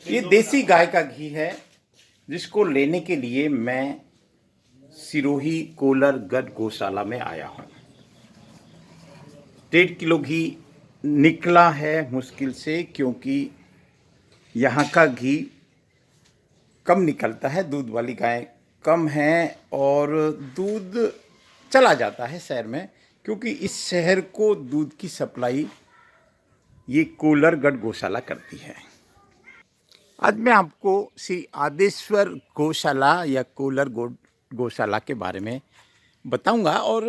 ये देसी गाय का घी है, जिसको लेने के लिए मैं सिरोही कोलरगढ़ गौशाला में आया हूँ। 1.5 किलो घी निकला है मुश्किल से, क्योंकि यहाँ का घी कम निकलता है। दूध वाली गाय कम है और दूध चला जाता है शहर में, क्योंकि इस शहर को दूध की सप्लाई ये कोलरगढ़ गौशाला करती है। आज मैं आपको श्री आदेश्वर गौशाला या कोलरगढ़ गौशाला के बारे में बताऊंगा और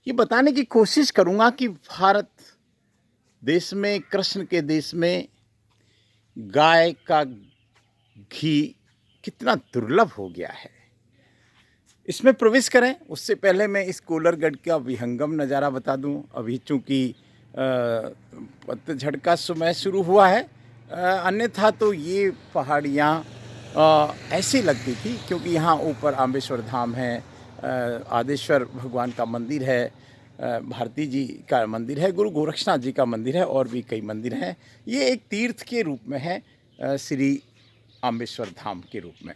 ये बताने की कोशिश करूंगा कि भारत देश में, कृष्ण के देश में गाय का घी कितना दुर्लभ हो गया है। इसमें प्रवेश करें उससे पहले मैं इस कोलरगढ़ का विहंगम नज़ारा बता दूं। अभी चूँकि पतझड़ का समय शुरू हुआ है, अन्यथा तो ये पहाड़ियाँ ऐसी लगती थी, क्योंकि यहाँ ऊपर आम्बेश्वर धाम है, आदेश्वर भगवान का मंदिर है, भारती जी का मंदिर है, गुरु गोरक्षनाथ जी का मंदिर है और भी कई मंदिर हैं। ये एक तीर्थ के रूप में है, श्री आम्बेश्वर धाम के रूप में।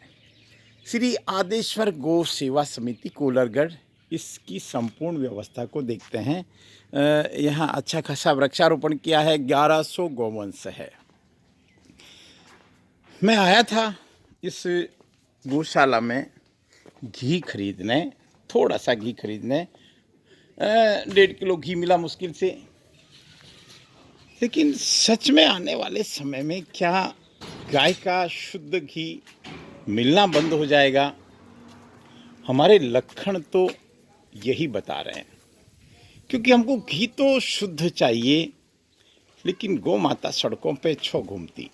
श्री आदेश्वर गौ सेवा समिति कोलरगढ़, इसकी संपूर्ण व्यवस्था को देखते हैं। यहाँ अच्छा खासा वृक्षारोपण किया है, 1100 गौवंश है। मैं आया था इस गौशाला में घी खरीदने, थोड़ा सा घी खरीदने। 1.5 किलो घी मिला मुश्किल से, लेकिन सच में आने वाले समय में क्या गाय का शुद्ध घी मिलना बंद हो जाएगा? हमारे लक्षण तो यही बता रहे हैं, क्योंकि हमको घी तो शुद्ध चाहिए, लेकिन गौ माता सड़कों पे छो घूमती।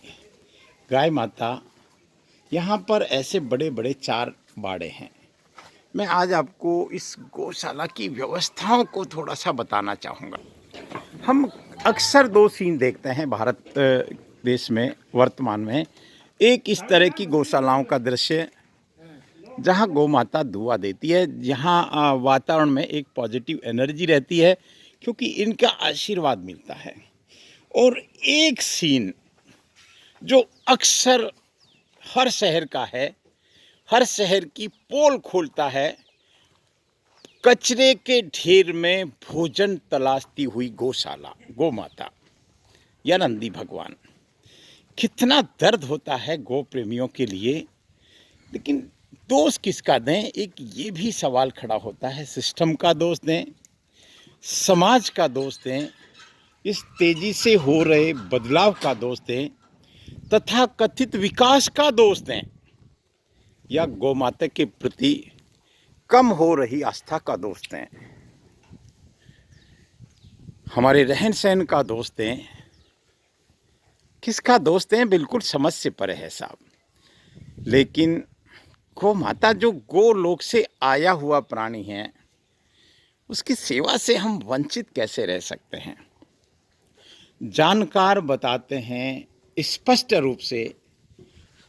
गाय माता यहाँ पर ऐसे बड़े बड़े 4 बाड़े हैं। मैं आज आपको इस गौशाला की व्यवस्थाओं को थोड़ा सा बताना चाहूँगा। हम अक्सर 2 सीन देखते हैं भारत देश में वर्तमान में। एक इस तरह की गौशालाओं का दृश्य जहाँ गौ माता दुआ देती है, जहाँ वातावरण में एक पॉजिटिव एनर्जी रहती है, क्योंकि इनका आशीर्वाद मिलता है। और एक सीन जो अक्सर हर शहर का है, हर शहर की पोल खोलता है, कचरे के ढेर में भोजन तलाशती हुई गौशाला, गौ माता या नंदी भगवान। कितना दर्द होता है गौ प्रेमियों के लिए। लेकिन दोष किसका दें? एक ये भी सवाल खड़ा होता है, सिस्टम का दोष दें, समाज का दोष दें, इस तेजी से हो रहे बदलाव का दोष दें, तथा कथित विकास का दोष दें, या गौ माता के प्रति कम हो रही आस्था का दोष दें, हमारे रहन सहन का दोष दें, किसका दोष दें? बिल्कुल समझ से परे है साहब। लेकिन गौ माता जो गो लोक से आया हुआ प्राणी है, उसकी सेवा से हम वंचित कैसे रह सकते हैं? जानकार बताते हैं स्पष्ट रूप से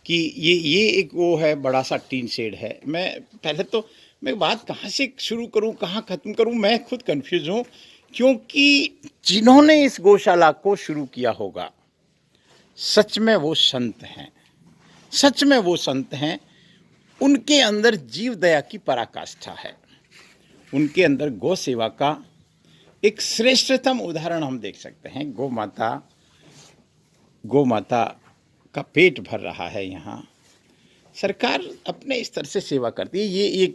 कि ये एक वो है, बड़ा सा टीन शेड है। मैं बात कहाँ से शुरू करूँ, कहाँ ख़त्म करूँ, मैं खुद कंफ्यूज हूँ, क्योंकि जिन्होंने इस गौशाला को शुरू किया होगा, सच में वो संत हैं, सच में वो संत हैं। उनके अंदर जीव दया की पराकाष्ठा है, उनके अंदर गौ सेवा का एक श्रेष्ठतम उदाहरण हम देख सकते हैं। गौ माता का पेट भर रहा है। यहाँ सरकार अपने स्तर से सेवा करती है। ये एक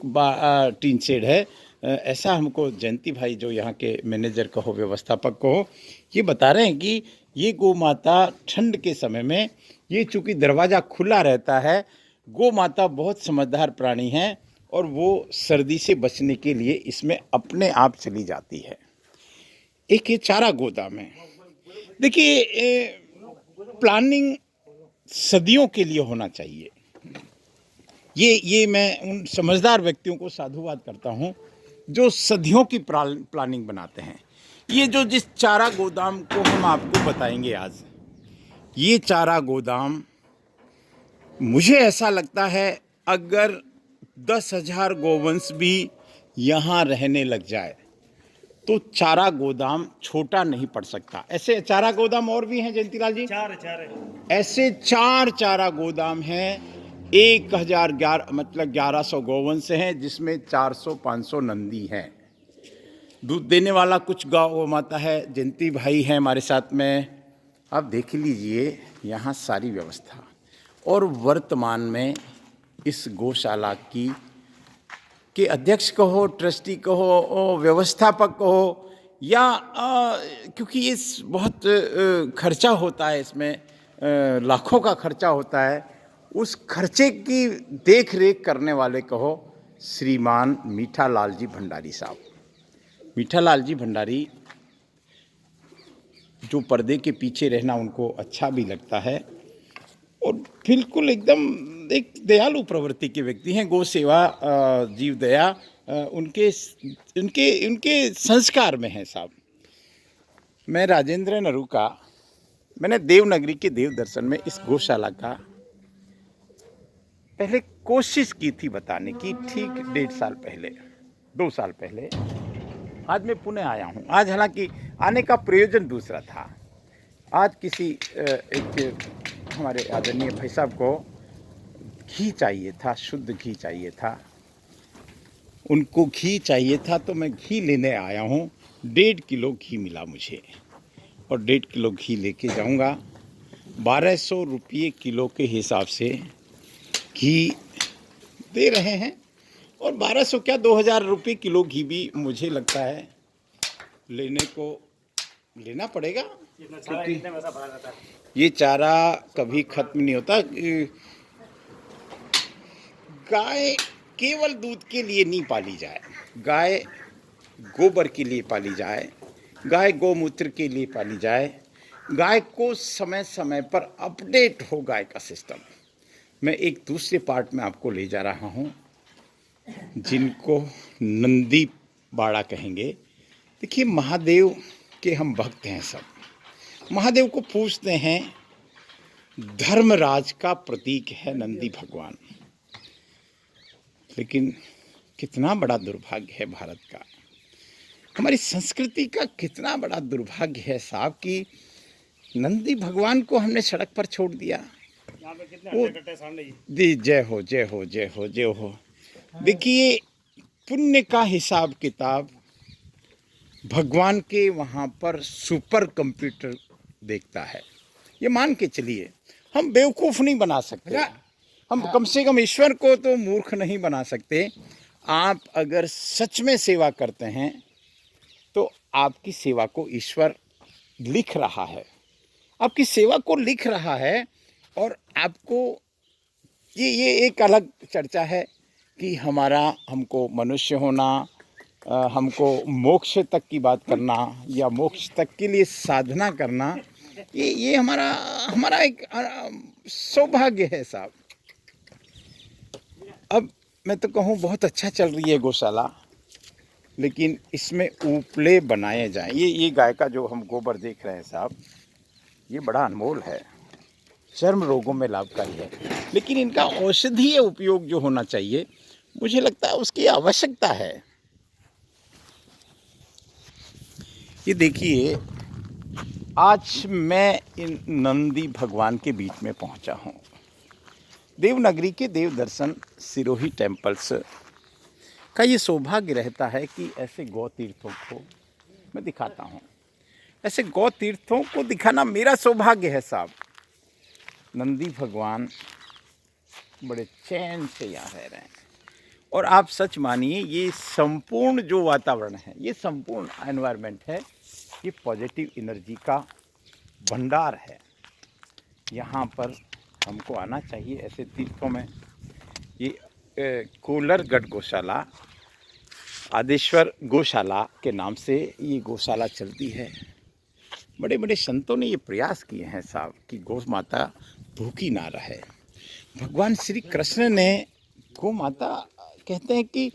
टीन शेड है। ऐसा हमको जयंती भाई, जो यहाँ के मैनेजर कहो, व्यवस्थापक कहो, ये बता रहे हैं कि ये गौ माता ठंड के समय में, ये चूँकि दरवाज़ा खुला रहता है, गौ माता बहुत समझदार प्राणी हैं और वो सर्दी से बचने के लिए इसमें अपने आप चली जाती है। एक ये चारा गोदाम है। देखिए, प्लानिंग सदियों के लिए होना चाहिए। ये मैं उन समझदार व्यक्तियों को साधुवाद करता हूँ जो सदियों की प्लानिंग बनाते हैं। ये जो जिस चारा गोदाम को हम आपको बताएंगे आज, ये चारा गोदाम, मुझे ऐसा लगता है अगर 10,000 गौवंश भी यहाँ रहने लग जाए तो चारा गोदाम छोटा नहीं पड़ सकता। ऐसे चारा गोदाम और भी हैं जयंतीलाल जी? चार ऐसे 4 चारा गोदाम हैं। 1011 मतलब 1100 गौवंश हैं, जिसमें 400-500 नंदी हैं। दूध देने वाला कुछ गौ माता है। जयंती भाई हैं हमारे साथ में। आप देख लीजिए यहाँ सारी व्यवस्था। और वर्तमान में इस गौशाला की के अध्यक्ष कहो, ट्रस्टी कहो, व्यवस्थापक कहो, या क्योंकि ये बहुत खर्चा होता है, इसमें लाखों का खर्चा होता है, उस खर्चे की देख रेख करने वाले कहो श्रीमान मीठालाल जी भंडारी साहब। मीठालाल जी भंडारी जो पर्दे के पीछे रहना उनको अच्छा भी लगता है, और बिल्कुल एकदम एक दयालु प्रवृत्ति के व्यक्ति हैं। गौ सेवा, जीव दया उनके उनके उनके संस्कार में है साहब। मैं राजेंद्र नरूका, मैंने देवनगरी के देव दर्शन में इस गौशाला का पहले कोशिश की थी बताने की, ठीक 1.5 साल पहले, 2 साल पहले। आज मैं पुणे आया हूँ। आज हालांकि आने का प्रयोजन दूसरा था। आज किसी एक हमारे आदरणीय भाई साहब को घी चाहिए था, शुद्ध घी चाहिए था, उनको घी चाहिए था, तो मैं घी लेने आया हूँ। 1.5 किलो घी मिला मुझे, और 1.5 किलो घी लेके जाऊँगा। 1200 रुपये किलो के हिसाब से घी दे रहे हैं, और 1200 क्या 2000 रुपये किलो घी भी मुझे लगता है लेना पड़ेगा, क्योंकि ये चारा कभी खत्म नहीं होता। गाय केवल दूध के लिए नहीं पाली जाए, गाय गोबर के लिए पाली जाए, गाय गौमूत्र के लिए पाली जाए, गाय को समय समय पर अपडेट हो गाय का सिस्टम। मैं एक दूसरे पार्ट में आपको ले जा रहा हूँ, जिनको नंदी बाड़ा कहेंगे। देखिए, महादेव के हम भक्त हैं सब। महादेव को पूजते हैं। धर्मराज का प्रतीक है नंदी भगवान। लेकिन कितना बड़ा दुर्भाग्य है भारत का, हमारी संस्कृति का कितना बड़ा दुर्भाग्य है साहब, कि नंदी भगवान को हमने सड़क पर छोड़ दिया। वो दी जय हो जय हो जय हो जय हो। देखिए, पुण्य का हिसाब किताब भगवान के वहाँ पर सुपर कंप्यूटर देखता है। ये मान के चलिए, हम बेवकूफ़ नहीं बना सकते, हम कम से कम ईश्वर को तो मूर्ख नहीं बना सकते। आप अगर सच में सेवा करते हैं तो आपकी सेवा को ईश्वर लिख रहा है, आपकी सेवा को लिख रहा है। और आपको ये एक अलग चर्चा है कि हमको मनुष्य होना, हमको मोक्ष तक की बात करना, या मोक्ष तक के लिए साधना करना, ये हमारा एक सौभाग्य है साहब। अब मैं तो कहूँ बहुत अच्छा चल रही है गौशाला, लेकिन इसमें उपले बनाए जाएं। ये गाय का जो हम गोबर देख रहे हैं साहब, ये बड़ा अनमोल है, चर्म रोगों में लाभकारी है, लेकिन इनका औषधीय उपयोग जो होना चाहिए, मुझे लगता है उसकी आवश्यकता है। ये देखिए, आज मैं इन नंदी भगवान के बीच में पहुंचा हूं। देवनगरी के देव दर्शन सिरोही टेम्पल्स का ये सौभाग्य रहता है कि ऐसे गौ तीर्थों को मैं दिखाता हूं। ऐसे गौ तीर्थों को दिखाना मेरा सौभाग्य है साहब। नंदी भगवान बड़े चैन से यहाँ रह रहे हैं, और आप सच मानिए, ये संपूर्ण जो वातावरण है, ये संपूर्ण एनवायरनमेंट है, ये पॉजिटिव एनर्जी का भंडार है। यहाँ पर हमको आना चाहिए ऐसे तीर्थों में। ये कोलरगढ़ गौशाला, आदेश्वर गौशाला के नाम से ये गौशाला चलती है। बड़े बड़े संतों ने ये प्रयास किए हैं साहब कि गौ माता भूखी ना रहे। भगवान श्री कृष्ण ने गौ माता कहते हैं कि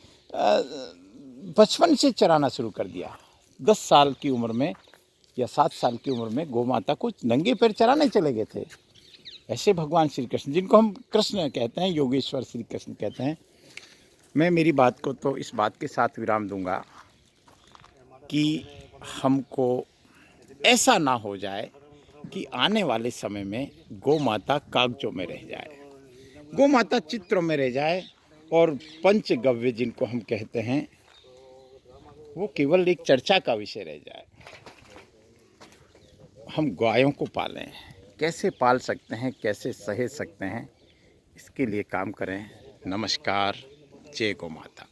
बचपन से चराना शुरू कर दिया। 10 साल की उम्र में या 7 साल की उम्र में गौ माता को नंगे पैर चराने चले गए थे। ऐसे भगवान श्री कृष्ण, जिनको हम कृष्ण कहते हैं, योगेश्वर श्री कृष्ण कहते हैं। मैं मेरी बात को तो इस बात के साथ विराम दूंगा कि हमको ऐसा ना हो जाए कि आने वाले समय में गौ माता कागजों में रह जाए, गौ माता चित्रों में रह जाए और पंचगव्य जिनको हम कहते हैं वो केवल एक चर्चा का विषय रह जाए। हम गायों को पालें, कैसे पाल सकते हैं, कैसे सहेज सकते हैं, इसके लिए काम करें। नमस्कार, जय गौ माता।